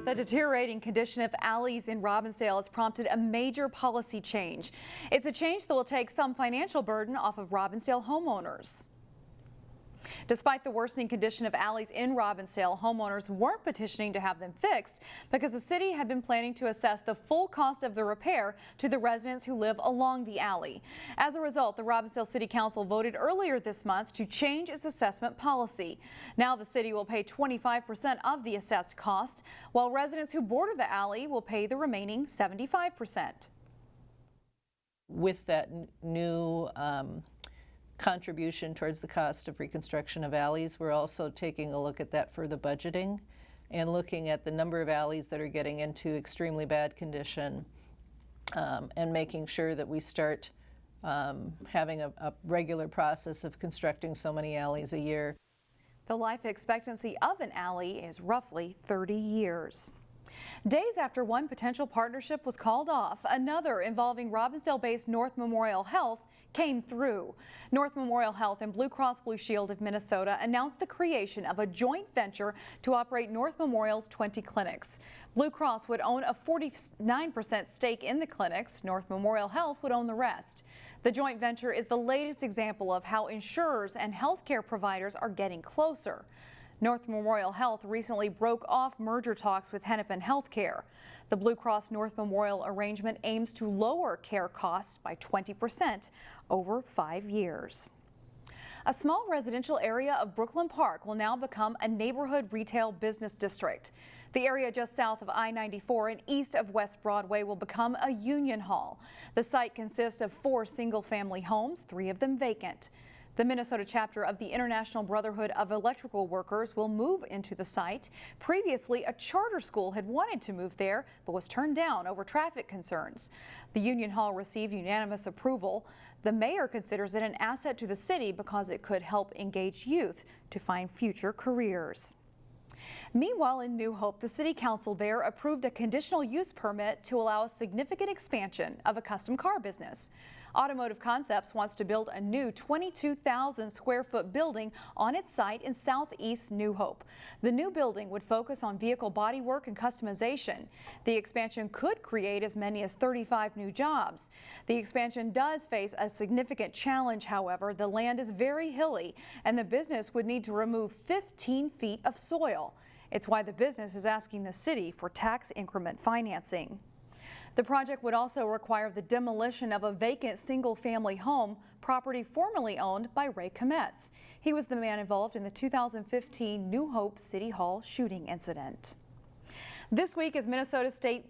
The deteriorating condition of alleys in Robbinsdale has prompted a major policy change. It's a change that will take some financial burden off of Robbinsdale homeowners. Despite the worsening condition of alleys in Robbinsdale, homeowners weren't petitioning to have them fixed because the city had been planning to assess the full cost of the repair to the residents who live along the alley. As a result, the Robbinsdale City Council voted earlier this month to change its assessment policy. Now the city will pay 25% of the assessed cost, while residents who border the alley will pay the remaining 75%. With that new contribution towards the cost of reconstruction of alleys, we're also taking a look at that for the budgeting and looking at the number of alleys that are getting into extremely bad condition and making sure that we start having a regular process of constructing so many alleys a year. The life expectancy of an alley is roughly 30 years. Days after one potential partnership was called off, another involving Robbinsdale-based North Memorial Health came through. North Memorial Health and Blue Cross Blue Shield of Minnesota announced the creation of a joint venture to operate North Memorial's 20 clinics. Blue Cross would own a 49% stake in the clinics. North Memorial Health would own the rest. The joint venture is the latest example of how insurers and healthcare providers are getting closer. North Memorial Health recently broke off merger talks with Hennepin Healthcare. The Blue Cross North Memorial arrangement aims to lower care costs by 20% over 5 years. A small residential area of Brooklyn Park will now become a neighborhood retail business district. The area just south of I-94 and east of West Broadway will become a union hall. The site consists of 4 single-family homes, 3 of them vacant. The Minnesota chapter of the International Brotherhood of Electrical Workers will move into the site. Previously, a charter school had wanted to move there, but was turned down over traffic concerns. The Union Hall received unanimous approval. The mayor considers it an asset to the city because it could help engage youth to find future careers. Meanwhile, in New Hope, the city council there approved a conditional use permit to allow a significant expansion of a custom car business. Automotive Concepts wants to build a new 22,000 square foot building on its site in southeast New Hope. The new building would focus on vehicle bodywork and customization. The expansion could create as many as 35 new jobs. The expansion does face a significant challenge, however. The land is very hilly and the business would need to remove 15 feet of soil. It's why the business is asking the city for tax increment financing. The project would also require the demolition of a vacant single-family home, property formerly owned by Ray Kometz. He was the man involved in the 2015 New Hope City Hall shooting incident. This week is Minnesota State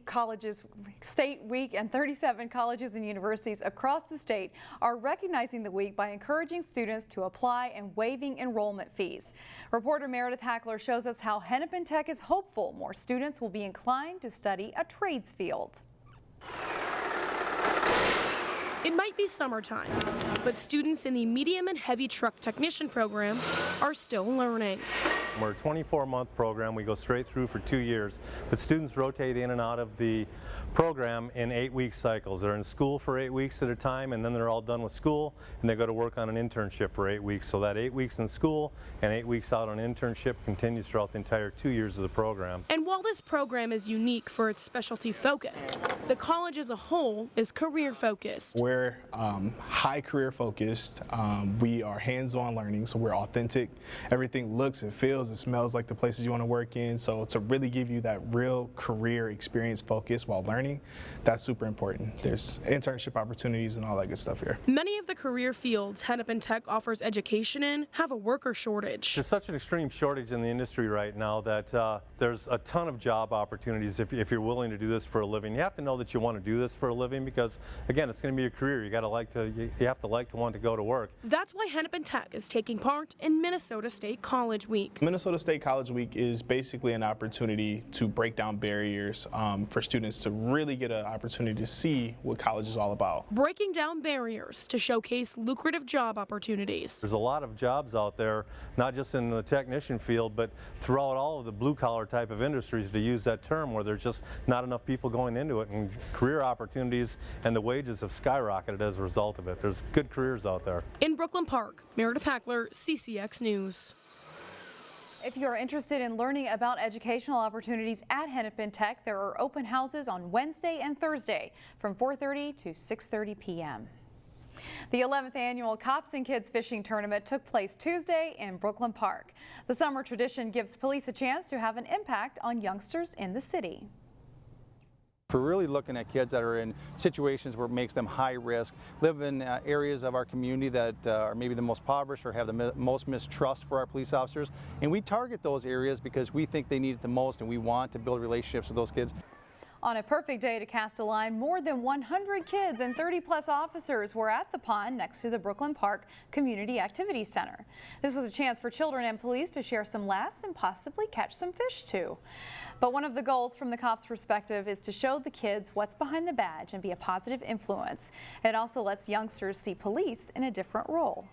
Week, and 37 colleges and universities across the state are recognizing the week by encouraging students to apply and waiving enrollment fees. Reporter Meredith Hackler shows us how Hennepin Tech is hopeful more students will be inclined to study a trades field. It might be summertime, but students in the medium and heavy truck technician program are still learning. We're a 24-month program. We go straight through for 2 years, but students rotate in and out of the program in 8-week cycles. They're in school for 8 weeks at a time, and then they're all done with school, and they go to work on an internship for 8 weeks. So that 8 weeks in school and 8 weeks out on internship continues throughout the entire 2 years of the program. And while this program is unique for its specialty focus, the college as a whole is career focused. We're high career focused. We are hands-on learning, so we're authentic. Everything looks and feels and smells like the places you want to work in. So to really give you that real career experience focus while learning, that's super important. There's internship opportunities and all that good stuff here. Many of the career fields Hennepin Tech offers education in have a worker shortage. There's such an extreme shortage in the industry right now that there's a ton of job opportunities if you're willing to do this for a living. You have to know that you want to do this for a living because, again, it's going to be a career. You have to want to go to work. That's why Hennepin Tech is taking part in Minnesota State College Week. Minnesota State College Week is basically an opportunity to break down barriers for students to really get an opportunity to see what college is all about. Breaking down barriers to showcase lucrative job opportunities. There's a lot of jobs out there, not just in the technician field, but throughout all of the blue-collar type of industries, to use that term, where there's just not enough people going into it, and career opportunities and the wages have skyrocketed as a result of it. There's good careers out there. In Brooklyn Park, Meredith Hackler, CCX News. If you are interested in learning about educational opportunities at Hennepin Tech, there are open houses on Wednesday and Thursday from 4:30 to 6:30 p.m. The 11th annual Cops and Kids Fishing Tournament took place Tuesday in Brooklyn Park. The summer tradition gives police a chance to have an impact on youngsters in the city. We're really looking at kids that are in situations where it makes them high risk, live in areas of our community that are maybe the most impoverished or have the most mistrust for our police officers. And we target those areas because we think they need it the most, and we want to build relationships with those kids. On a perfect day to cast a line, more than 100 kids and 30+ officers were at the pond next to the Brooklyn Park Community Activity Center. This was a chance for children and police to share some laughs and possibly catch some fish too. But one of the goals from the cops' perspective is to show the kids what's behind the badge and be a positive influence. It also lets youngsters see police in a different role.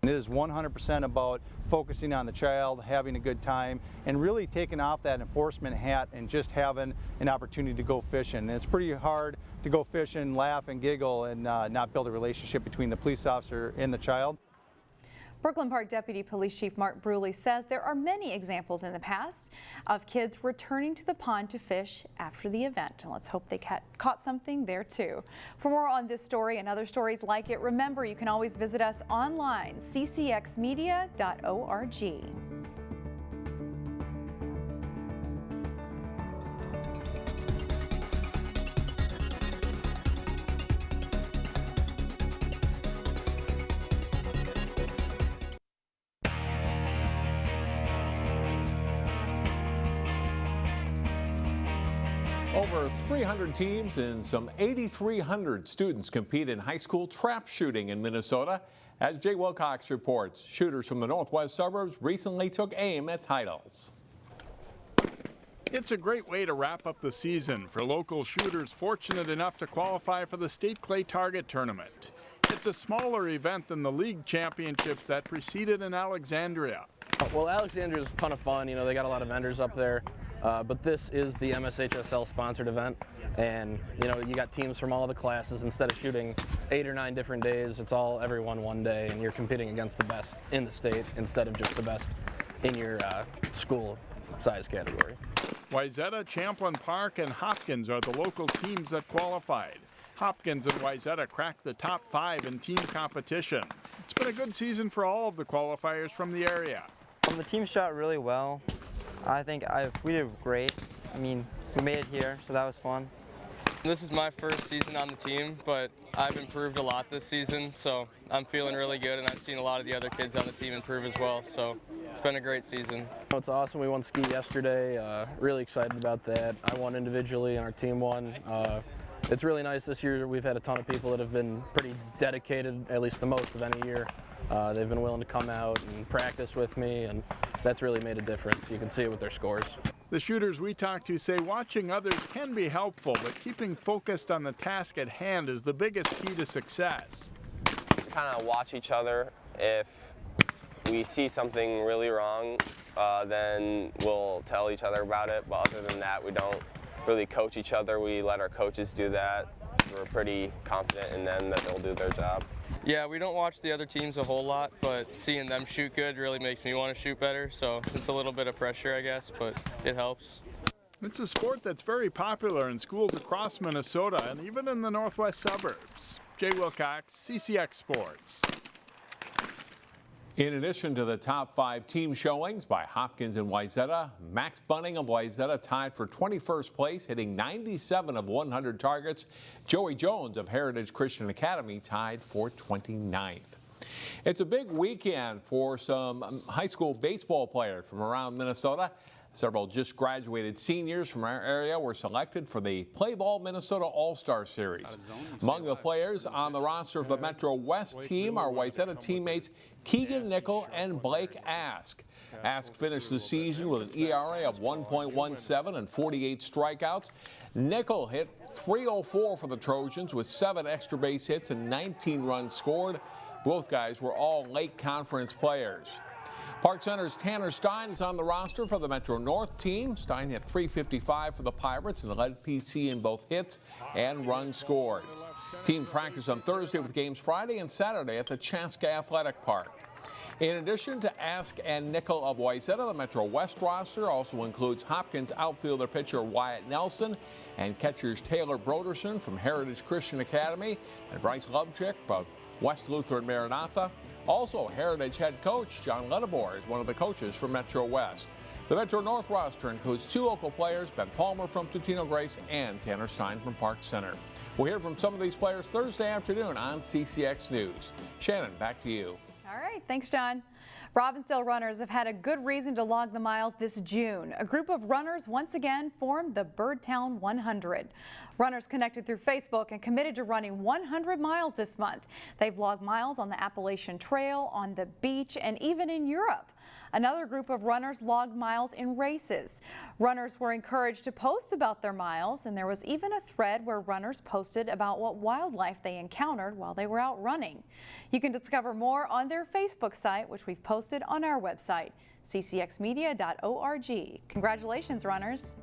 It is 100% about focusing on the child, having a good time, and really taking off that enforcement hat and just having an opportunity to go fishing. And it's pretty hard to go fishing, laugh and giggle and not build a relationship between the police officer and the child. Brooklyn Park Deputy Police Chief Mark Bruley says there are many examples in the past of kids returning to the pond to fish after the event. And let's hope they caught something there too. For more on this story and other stories like it, remember you can always visit us online, ccxmedia.org. Over 300 teams and some 8,300 students compete in high school trap shooting in Minnesota. As Jay Wilcox reports, shooters from the northwest suburbs recently took aim at titles. It's a great way to wrap up the season for local shooters fortunate enough to qualify for the state clay target tournament. It's a smaller event than the league championships that preceded in Alexandria. Well, Alexandria is a ton of fun. You know, they got a lot of vendors up there. But this is the MSHSL sponsored event, and you know, you got teams from all the classes. Instead of shooting 8 or 9 different days, it's all everyone one day, and you're competing against the best in the state instead of just the best in your school size category. Wayzata, Champlain Park, and Hopkins are the local teams that qualified. Hopkins and Wayzata cracked the top 5 in team competition. It's been a good season for all of the qualifiers from the area. The team shot really well. I think we did great. I mean, we made it here, so that was fun. This is my first season on the team, but I've improved a lot this season, so I'm feeling really good, and I've seen a lot of the other kids on the team improve as well, so it's been a great season. It's awesome. We won ski yesterday. Really excited about that. I won individually, and our team won. It's really nice this year. We've had a ton of people that have been pretty dedicated, at least the most of any year. They've been willing to come out and practice with me, and that's really made a difference. You can see it with their scores. The shooters we talked to say watching others can be helpful, but keeping focused on the task at hand is the biggest key to success. Kind of watch each other. If we see something really wrong, then we'll tell each other about it, but other than that, we don't really coach each other. We let our coaches do that. We're pretty confident in them that they'll do their job. Yeah, we don't watch the other teams a whole lot, but seeing them shoot good really makes me want to shoot better, so it's a little bit of pressure, I guess, but it helps. It's a sport that's very popular in schools across Minnesota and even in the northwest suburbs. Jay Wilcox, CCX Sports. In addition to the top 5 team showings by Hopkins and Wayzata, Max Bunning of Wayzata tied for 21st place, hitting 97 of 100 targets. Joey Jones of Heritage Christian Academy tied for 29th. It's a big weekend for some high school baseball players from around Minnesota. Several just graduated seniors from our area were selected for the Play Ball Minnesota All-Star Series. Among the players on the roster of the Metro West team are Wayzata teammates Keegan Nickel and Blake Ask. Ask finished the season with an ERA of 1.17 and 48 strikeouts. Nickel hit .304 for the Trojans with 7 extra base hits and 19 runs scored. Both guys were all Lake Conference players. Park Center's Tanner Stein is on the roster for the Metro North team. Stein hit .355 for the Pirates and led PC in both hits and runs scored. Team practiced on Thursday with games Friday and Saturday at the Chaska Athletic Park. In addition to Ask and Nickel of Wayzata, the Metro West roster also includes Hopkins outfielder pitcher Wyatt Nelson and catchers Taylor Broderson from Heritage Christian Academy and Bryce Lovechick from West Lutheran Maranatha. Also, Heritage head coach John Ledebor is one of the coaches for Metro West. The Metro North roster includes 2 local players, Ben Palmer from Tutino Grace and Tanner Stein from Park Center. We'll hear from some of these players Thursday afternoon on CCX News. Shannon, back to you. All right, thanks, John. Robbinsdale runners have had a good reason to log the miles this June. A group of runners once again formed the Birdtown 100. Runners connected through Facebook and committed to running 100 miles this month. They've logged miles on the Appalachian Trail, on the beach, and even in Europe. Another group of runners logged miles in races. Runners were encouraged to post about their miles, and there was even a thread where runners posted about what wildlife they encountered while they were out running. You can discover more on their Facebook site, which we've posted on our website, ccxmedia.org. Congratulations, runners.